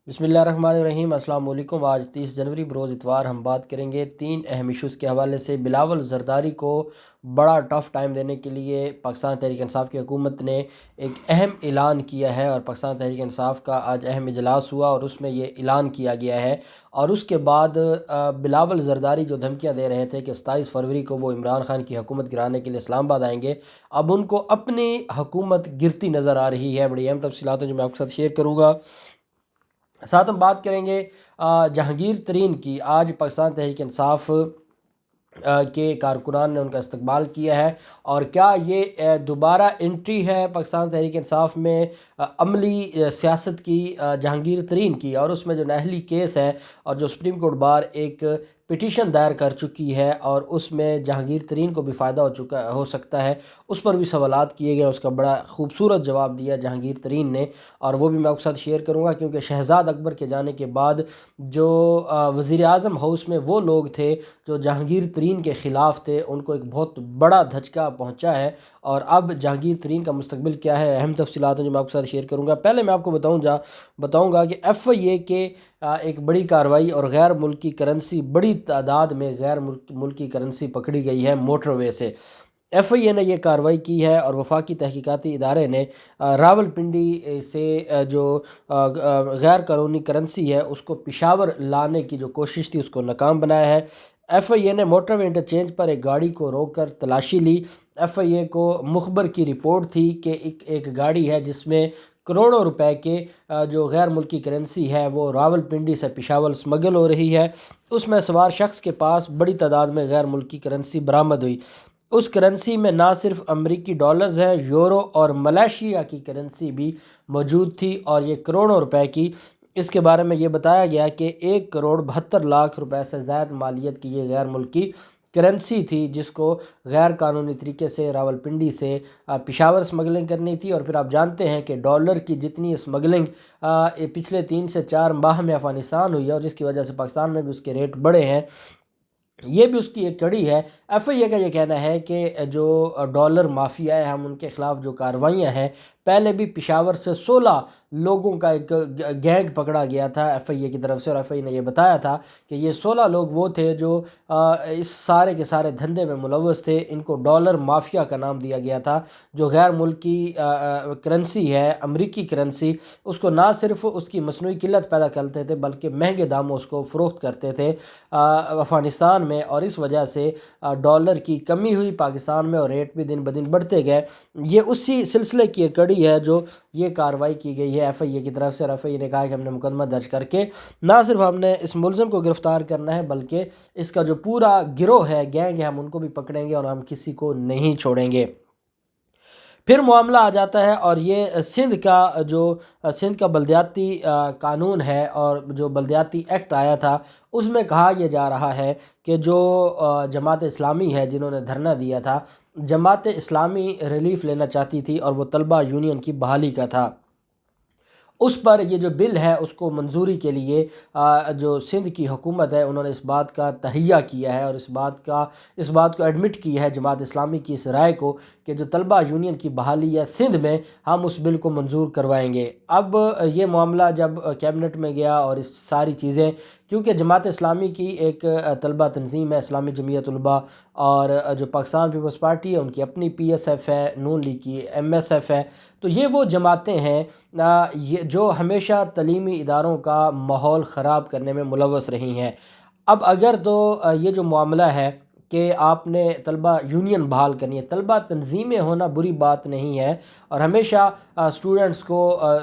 बिस्मिल्लाहिर्रहमानिर्रहीम। अस्सलाम वालेकुम। आज 30 जनवरी बरोज़ इतवार हम बात करेंगे 3 अहम इश्यूज़ के हवाले से। बिलावल ज़रदारी को बड़ा टफ़ टाइम देने के लिए पाकिस्तान तहरीक इंसाफ़ की हुकूमत ने एक अहम ऐलान किया है और पाकिस्तान तहरीक इंसाफ़ का आज अहम इजलास हुआ और उसमें ये ऐलान किया गया है। और उसके बाद बिलावल ज़रदारी जो धमकियाँ दे रहे थे कि 27 फरवरी को वो इमरान खान की हुकूमत गिराने के लिए इस्लामाबाद आएंगे, अब उनको अपनी हुकूमत गिरती नज़र आ रही है। बड़ी अहम तफसीलात हैं जो मैं आपके साथ शेयर करूँगा। साथ हम बात करेंगे जहांगीर तरीन की। आज पाकिस्तान तहरीक इंसाफ़ के कारकुनान ने उनका इस्तकबाल किया है और क्या ये दोबारा एंट्री है पाकिस्तान तहरीक इंसाफ़ में अमली सियासत की जहांगीर तरीन की। और उसमें जो नाअहली केस है और जो सुप्रीम कोर्ट बार एक पिटीशन दायर कर चुकी है और उसमें जहांगीर तरीन को भी फ़ायदा हो सकता है, उस पर भी सवालात किए गए। उसका बड़ा खूबसूरत जवाब दिया जहांगीर तरीन ने और वो भी मैं आपके साथ शेयर करूँगा, क्योंकि शहजाद अकबर के जाने के बाद जो वज़ीर आज़म हाउस में वो लोग थे जो जहांगीर तरीन के ख़िलाफ़ थे, उनको एक बहुत बड़ा धचका पहुंचा है। और अब जहांगीर तरीन का मुस्तकबिल क्या है, अहम तफसीलात हैं जो मैं आपके साथ शेयर करूंगा। पहले मैं आपको बताऊंगा कि FIA के एक बड़ी कार्रवाई और गैर मुल्की करेंसी, बड़ी तादाद में गैर मुल्की करेंसी पकड़ी गई है मोटरवे से। FIA ने यह कार्रवाई की है और वफाकी तहकीकाती इदारे ने रावलपिंडी से जो गैर कानूनी करेंसी है उसको पिशावर लाने की जो कोशिश थी उसको नाकाम बनाया है। FIA ने मोटरवे इंटरचेंज पर एक गाड़ी को रोककर तलाशी ली। FIA को मुखबर की रिपोर्ट थी कि एक गाड़ी है जिसमें करोड़ों रुपए के जो गैर मुल्की करेंसी है वो रावलपिंडी से पिशावर स्मगल हो रही है। उसमें सवार शख्स के पास बड़ी तादाद में गैर मुल्की करेंसी बरामद हुई। उस करेंसी में ना सिर्फ अमरीकी डॉलर्स हैं, यूरो और मलेशिया की करेंसी भी मौजूद थी और ये करोड़ों रुपए की। इसके बारे में ये बताया गया कि 1 करोड़ 72 लाख रुपए से ज़्यादा मालियत की ये गैर मुल्की करेंसी थी, जिसको गैर कानूनी तरीके से रावलपिंडी से पिशावर स्मगलिंग करनी थी। और फिर आप जानते हैं कि डॉलर की जितनी स्मगलिंग पिछले 3 से 4 माह में अफ़गानिस्तान हुई है और जिसकी वजह से पाकिस्तान में भी उसके रेट बढ़े हैं, ये भी उसकी एक कड़ी है। FIA का ये कहना है कि जो डॉलर माफिया है, हम उनके ख़िलाफ़ जो कार्रवाइयाँ हैं, पहले भी पिशावर से 16 लोगों का एक गैंग पकड़ा गया था FIA की तरफ से। और FIA ने यह बताया था कि ये 16 लोग वो थे जो इस सारे के सारे धंधे में मुलव्वस थे। इनको डॉलर माफिया का नाम दिया गया था। जो गैर मुल्की करेंसी है, अमरीकी करेंसी, उसको ना सिर्फ उसकी मसनूई किल्लत पैदा करते थे बल्कि महंगे दामों उसको फ़रोख्त करते थे अफ़गानिस्तान में। और इस वजह से डॉलर की कमी हुई पाकिस्तान में और रेट भी दिन ब दिन बढ़ते गए। ये उसी सिलसिले की एक कड़ी है जो ये कार्रवाई की गई है FIA की तरफ से। और FIA ने कहा कि हमने मुकदमा दर्ज करके ना सिर्फ हमने इस मुलज़िम को गिरफ़्तार करना है बल्कि इसका जो पूरा गिरोह है, गैंग है, हम उनको भी पकड़ेंगे और हम किसी को नहीं छोड़ेंगे। फिर मामला आ जाता है और ये सिंध का बलदियाती कानून है और जो बलदियाती एक्ट आया था उसमें कहा यह जा रहा है कि जो जमात इस्लामी है जिन्होंने धरना दिया था, जमात इस्लामी रिलीफ लेना चाहती थी और वो तलबा यूनियन की बहाली का था, उस पर ये जो बिल है उसको मंजूरी के लिए जो सिंध की हुकूमत है उन्होंने इस बात का तहिया किया है और इस बात को एडमिट किया है जमात इस्लामी की इस राय को कि जो तलबा यूनियन की बहाली है सिंध में, हम उस बिल को मंजूर करवाएंगे। अब ये मामला जब कैबिनेट में गया और इस सारी चीज़ें, क्योंकि जमात इस्लामी की एक तलबा तंजीम है इस्लामी जमीयत उलमा, और जो पाकिस्तान पीपल्स पार्टी है उनकी अपनी PSF है, नून लीग की MSF है। तो ये वो जमातें हैं ये जो हमेशा तलीमी इदारों का माहौल ख़राब करने में मुलव्वस रही हैं। अब अगर तो ये जो मामला है कि आपने तलबा यूनियन बहाल करनी है, तलबा तंजीमें होना बुरी बात नहीं है और हमेशा स्टूडेंट्स को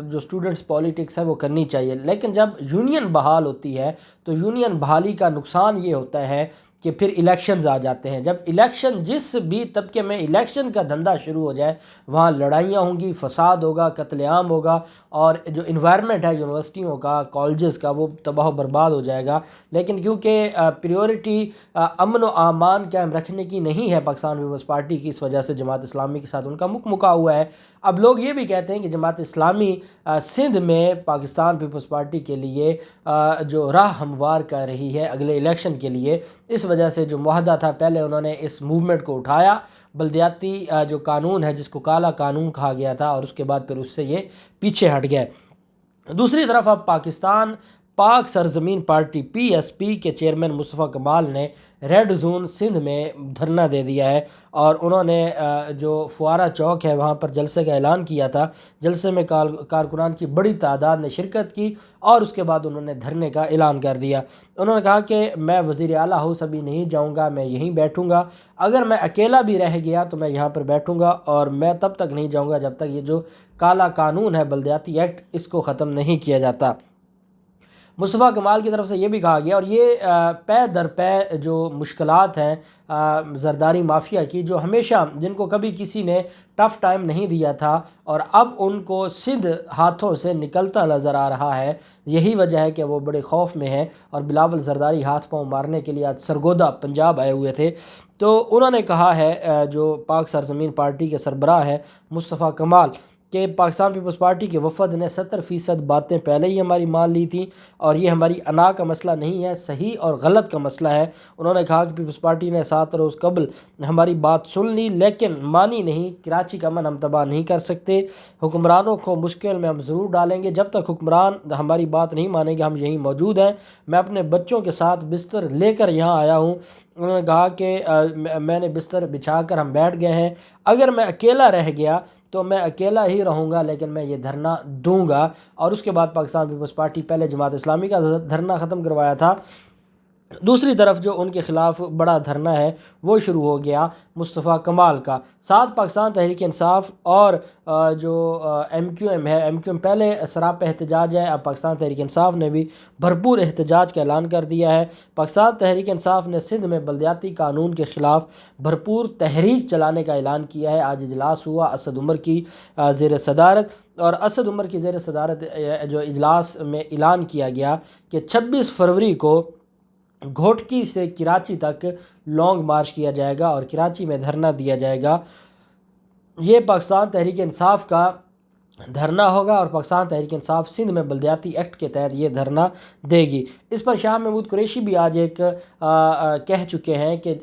जो स्टूडेंट्स पॉलिटिक्स है वो करनी चाहिए, लेकिन जब यूनियन बहाल होती है तो यूनियन बहाली का नुकसान ये होता है कि फिर इलेक्शंस आ जाते हैं। जब इलेक्शन, जिस भी तबके में इलेक्शन का धंधा शुरू हो जाए वहाँ लड़ाइयाँ होंगी, फसाद होगा, कत्लेआम होगा और जो इन्वायरमेंट है यूनिवर्सिटियों का, कॉलेजेस का, वो तबाह बर्बाद हो जाएगा। लेकिन क्योंकि प्रायोरिटी अमन व अमान कायम रखने की नहीं है पाकिस्तान पीपल्स पार्टी की, इस वजह से जमात इस्लामी के साथ उनका मुका हुआ है। अब लोग ये भी कहते हैं कि जमात इस्लामी सिंध में पाकिस्तान पीपल्स पार्टी के लिए जो राह हमवार कर रही है अगले इलेक्शन के लिए, इस वजह से जो मुआहदा था पहले उन्होंने इस मूवमेंट को उठाया, बलदियाती जो कानून है जिसको काला कानून कहा गया था, और उसके बाद फिर उससे ये पीछे हट गए। दूसरी तरफ अब पाकिस्तान पाक सरजमीन पार्टी PSP के चेयरमैन मुस्तफ़ा कमाल ने रेड जोन सिंध में धरना दे दिया है और उन्होंने जो फुआरा चौक है वहाँ पर जलसे का ऐलान किया था। जलसे में कारकुनान की बड़ी तादाद ने शिरकत की और उसके बाद उन्होंने धरने का ऐलान कर दिया। उन्होंने कहा कि मैं वज़ीर आला हाउस अभी नहीं जाऊँगा, मैं यहीं बैठूँगा, अगर मैं अकेला भी रह गया तो मैं यहाँ पर बैठूँगा और मैं तब तक नहीं जाऊँगा जब तक ये जो काला कानून है बल्दियाती एक्ट इसको ख़त्म नहीं किया जाता। मुस्तफ़ा कमाल की तरफ से ये भी कहा गया और ये पै दर पै जो मुश्किलात हैं ज़रदारी माफिया की, जो हमेशा जिनको कभी किसी ने टफ़ टाइम नहीं दिया था और अब उनको सिंध हाथों से निकलता नज़र आ रहा है, यही वजह है कि वो बड़े खौफ में हैं और बिलावल ज़रदारी हाथ पांव मारने के लिए आज सरगोदा पंजाब आए हुए थे। तो उन्होंने कहा है जो पाक सरजमीन पार्टी के सरबराह हैं मुस्तफ़ा कमाल कि पाकिस्तान पीपल्स पार्टी के वफद ने 70% बातें पहले ही हमारी मान ली थी और ये हमारी अना का मसला नहीं है, सही और गलत का मसला है। उन्होंने कहा कि पीपल्स पार्टी ने 7 रोज़ कबल हमारी बात सुन ली लेकिन मानी नहीं। कराची का अमन हम तबाह नहीं कर सकते, हुक्मरानों को मुश्किल में हम ज़रूर डालेंगे, जब तक हुक्मरान हमारी बात नहीं मानेंगे हम यहीं मौजूद हैं। मैं अपने बच्चों के साथ बिस्तर लेकर यहाँ आया हूँ। उन्होंने कहा कि मैंने बिस्तर बिछा कर हम बैठ गए हैं, अगर मैं अकेला रह गया तो मैं अकेला ही रहूँगा लेकिन मैं ये धरना दूंगा। और उसके बाद पाकिस्तान पीपल्स पार्टी पहले जमात इस्लामी का धरना ख़त्म करवाया था, दूसरी तरफ जो उनके ख़िलाफ़ बड़ा धरना है वो शुरू हो गया मुस्तफ़ा कमाल का। साथ पाकिस्तान तहरीक इंसाफ और जो MQM है, MQM पहले सराप एहतजाज है, अब पाकिस्तान तहरीक इंसाफ ने भी भरपूर एहतजाज का ऐलान कर दिया है। पाकिस्तान तहरीक इंसाफ ने सिंध में बल्दियाती कानून के ख़िलाफ़ भरपूर तहरीक चलाने का ऐलान किया है। आज इजलास हुआ असद उमर की ज़ेर सदारत और असद उमर की ज़ेर सदारत जो इजलास में ऐलान किया गया कि 26 फरवरी को घोटकी से कराची तक लॉन्ग मार्च किया जाएगा और कराची में धरना दिया जाएगा। ये पाकिस्तान तहरीक इंसाफ का धरना होगा और पाकिस्तान तहरीक इंसाफ सिंध में बल्दियाती एक्ट के तहत ये धरना देगी। इस पर शाह महमूद कुरैशी भी आज एक कह चुके हैं कि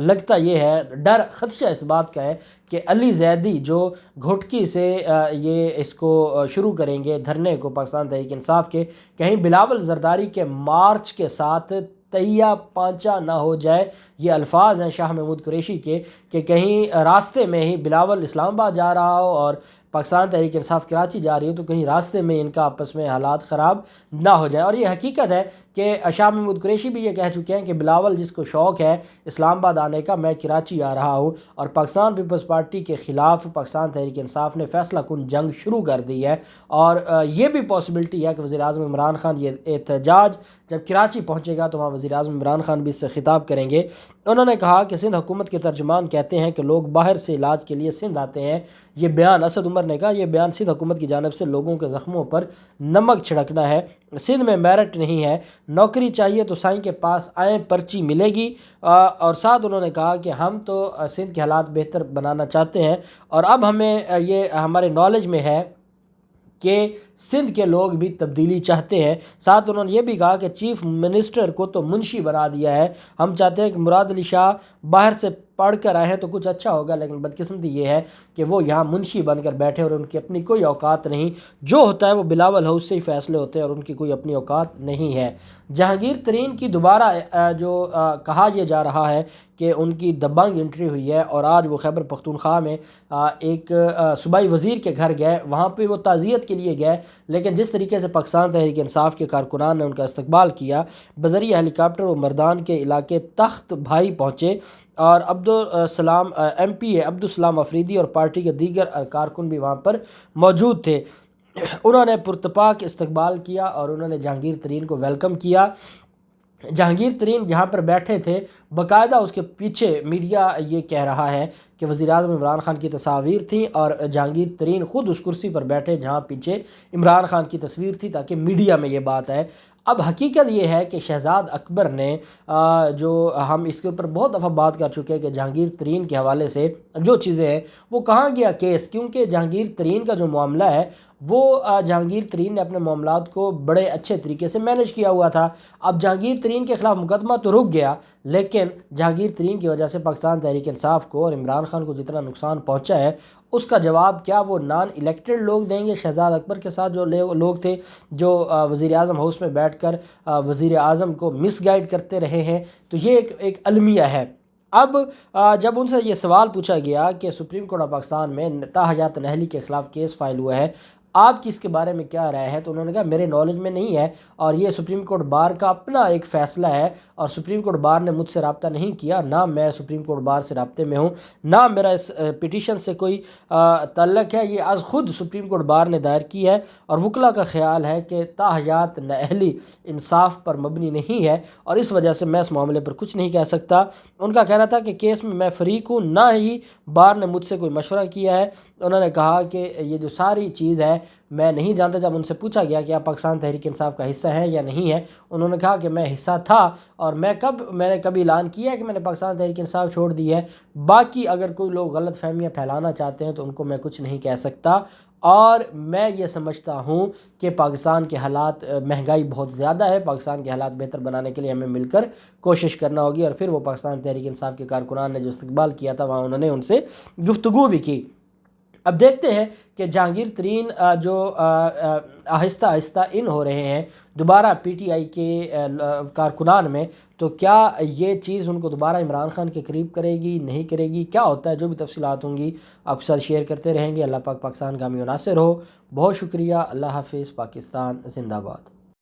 लगता ये है, डर खदशा इस बात का है कि अली जैदी जो घोटकी से ये इसको शुरू करेंगे धरने को पाकिस्तान तहरीक इंसाफ के, कहीं बिलावल जरदारी के मार्च के साथ तैया पांचा ना हो जाए। ये अल्फाज हैं शाह महमूद कुरैशी के कि कहीं रास्ते में ही बिलावल इस्लामाबाद जा रहा हो और पाकिस्तान तहरीक इंसाफ कराची जा रही हो तो कहीं रास्ते में इनका आपस में हालात ख़राब ना हो जाए। और ये हकीकत है कि शाह महमूद कुरैशी भी ये कह चुके हैं कि बिलावल जिसको शौक़ है इस्लामाबाद आने का, मैं कराची आ रहा हूँ। और पाकिस्तान पीपल्स पार्टी के ख़िलाफ़ पाकिस्तान तहरीक इंसाफ ने फ़ैसला कुन जंग शुरू कर दी है और ये भी पॉसिबिलिटी है कि वज़ीर-ए-आज़म इमरान खान ये एहतजाज जब कराची पहुँचेगा तो वहाँ वज़ीर-ए-आज़म इमरान खान भी इससे ख़िताब करेंगे। उन्होंने कहा कि सिंध हुकूमत के तर्जुमान कहते हैं कि लोग बाहर से इलाज के लिए सिंध आते हैं। ये बयान असद उमर ने कहा, यह बयान सिंध हुकूमत की जानिब से लोगों के ज़ख्मों पर नमक छिड़कना है। सिंध में मेरिट नहीं है, नौकरी चाहिए तो साईं के पास आएँ, पर्ची मिलेगी। और साथ उन्होंने कहा कि हम तो सिंध के हालात बेहतर बनाना चाहते हैं और अब हमें ये हमारे नॉलेज में है कि सिंध के लोग भी तब्दीली चाहते हैं। साथ उन्होंने ये भी कहा कि चीफ़ मिनिस्टर को तो मुंशी बना दिया है, हम चाहते हैं कि मुराद अली शाह बाहर से पढ़ कर आए हैं तो कुछ अच्छा होगा, लेकिन बदकिस्मती ये है कि वो यहाँ मुंशी बनकर बैठे और उनकी अपनी कोई औकात नहीं। जो होता है वो बिलावल हाउस से ही फ़ैसले होते हैं और उनकी कोई अपनी औकात नहीं है। जहांगीर तरीन की दोबारा जो कहा यह जा रहा है कि उनकी दबंग एंट्री हुई है और आज वो खैबर पख्तूनख्वा में एक सूबाई वज़ीर के घर गए, वहाँ पे वो ताज़ियत के लिए गए, लेकिन जिस तरीके से पाकिस्तान तहरीक इंसाफ के कारकुनान ने उनका इस्तकबाल किया, बज़रिया हेलीकॉप्टर वो मर्दान के इलाके तख्त भाई पहुँचे और अब्दुल सलाम MPA अब्दुल सलाम अफरीदी और पार्टी के दीगर कारकुन भी वहाँ पर मौजूद थे। उन्होंने पुरतपाक इस्तकबाल किया और उन्होंने जहांगीर तरीन को वेलकम किया। जहांगीर तरीन जहाँ पर बैठे थे बाकायदा उसके पीछे मीडिया ये कह रहा है कि वज़ीर-ए-आज़म इमरान खान की तस्वीर थी और जहांगीर तरीन ख़ुद उस कुर्सी पर बैठे जहाँ पीछे इमरान खान की तस्वीर थी ताकि मीडिया में ये बात आए। अब हकीकत ये है कि शहज़ाद अकबर ने जो हम इसके ऊपर बहुत दफ़ा बात कर चुके हैं कि जहांगीर तरीन के हवाले से जो चीज़ें हैं वो कहाँ गया केस, क्योंकि जहांगीर तरीन का जो मामला है वो जहांगीर तरीन ने अपने मामलात को बड़े अच्छे तरीके से मैनेज किया हुआ था। अब जहांगीर तरीन के ख़िलाफ़ मुकदमा तो रुक गया, लेकिन जहांगीर तरीन की वजह से पाकिस्तान तहरीक इंसाफ को और इमरान خان کو جتنا نقصان پہنچا ہے اس کا جواب کیا وہ نان الیکٹڈ لوگ دیں گے؟ شہزاد اکبر کے ساتھ جو لوگ تھے جو وزیر اعظم ہاؤس میں بیٹھ کر وزیر اعظم کو مس گائیڈ کرتے رہے ہیں، تو یہ ایک المیہ ہے۔ اب جب ان سے یہ سوال پوچھا گیا کہ سپریم کورٹ آف پاکستان میں طاہر حیات نہلی کے خلاف کیس فائل ہوا ہے، آپ کی اس کے بارے میں کیا رائے ہے، تو انہوں نے کہا میرے نالج میں نہیں ہے، اور یہ سپریم کورٹ بار کا اپنا ایک فیصلہ ہے، اور سپریم کورٹ بار نے مجھ سے رابطہ نہیں کیا، نہ میں سپریم کورٹ بار سے رابطے میں ہوں، نہ میرا اس پٹیشن سے کوئی تعلق ہے، یہ از خود سپریم کورٹ بار نے دائر کی ہے، اور وکلا کا خیال ہے کہ طاہر حیات نہلی انصاف پر مبنی نہیں ہے، اور اس وجہ سے میں اس معاملے پر کچھ نہیں کہہ سکتا۔ ان کا کہنا تھا کہ کیس میں فریق ہوں، نہ ہی بار نے مجھ سے کوئی مشورہ کیا ہے۔ انہوں نے کہا کہ یہ جو ساری چیز ہے میں نہیں جانتا۔ جب ان سے پوچھا گیا کہ آپ پاکستان تحریک انصاف کا حصہ ہیں یا نہیں ہے، انہوں نے کہا کہ میں حصہ تھا، اور میں نے کبھی اعلان کیا ہے کہ میں نے پاکستان تحریک انصاف چھوڑ دی ہے۔ باقی اگر کوئی لوگ غلط فہمیاں پھیلانا چاہتے ہیں تو ان کو میں کچھ نہیں کہہ سکتا، اور میں یہ سمجھتا ہوں کہ پاکستان کے حالات، مہنگائی بہت زیادہ ہے، پاکستان کے حالات بہتر بنانے کے لیے ہمیں مل کر کوشش کرنا ہوگی۔ اور پھر وہ پاکستان تحریک انصاف کے کارکنان نے جو استقبال کیا تھا وہاں انہوں نے ان سے گفتگو بھی کی۔ اب دیکھتے ہیں کہ جہانگیر ترین جو آہستہ آہستہ ان ہو رہے ہیں دوبارہ پی ٹی آئی کے کارکنان میں، تو کیا یہ چیز ان کو دوبارہ عمران خان کے قریب کرے گی، نہیں کرے گی، کیا ہوتا ہے، جو بھی تفصیلات ہوں گی آپ کے ساتھ شیئر کرتے رہیں گے۔ اللہ پاک پاکستان کا حامی و ناصر ہو۔ بہت شکریہ، اللہ حافظ، پاکستان زندہ باد۔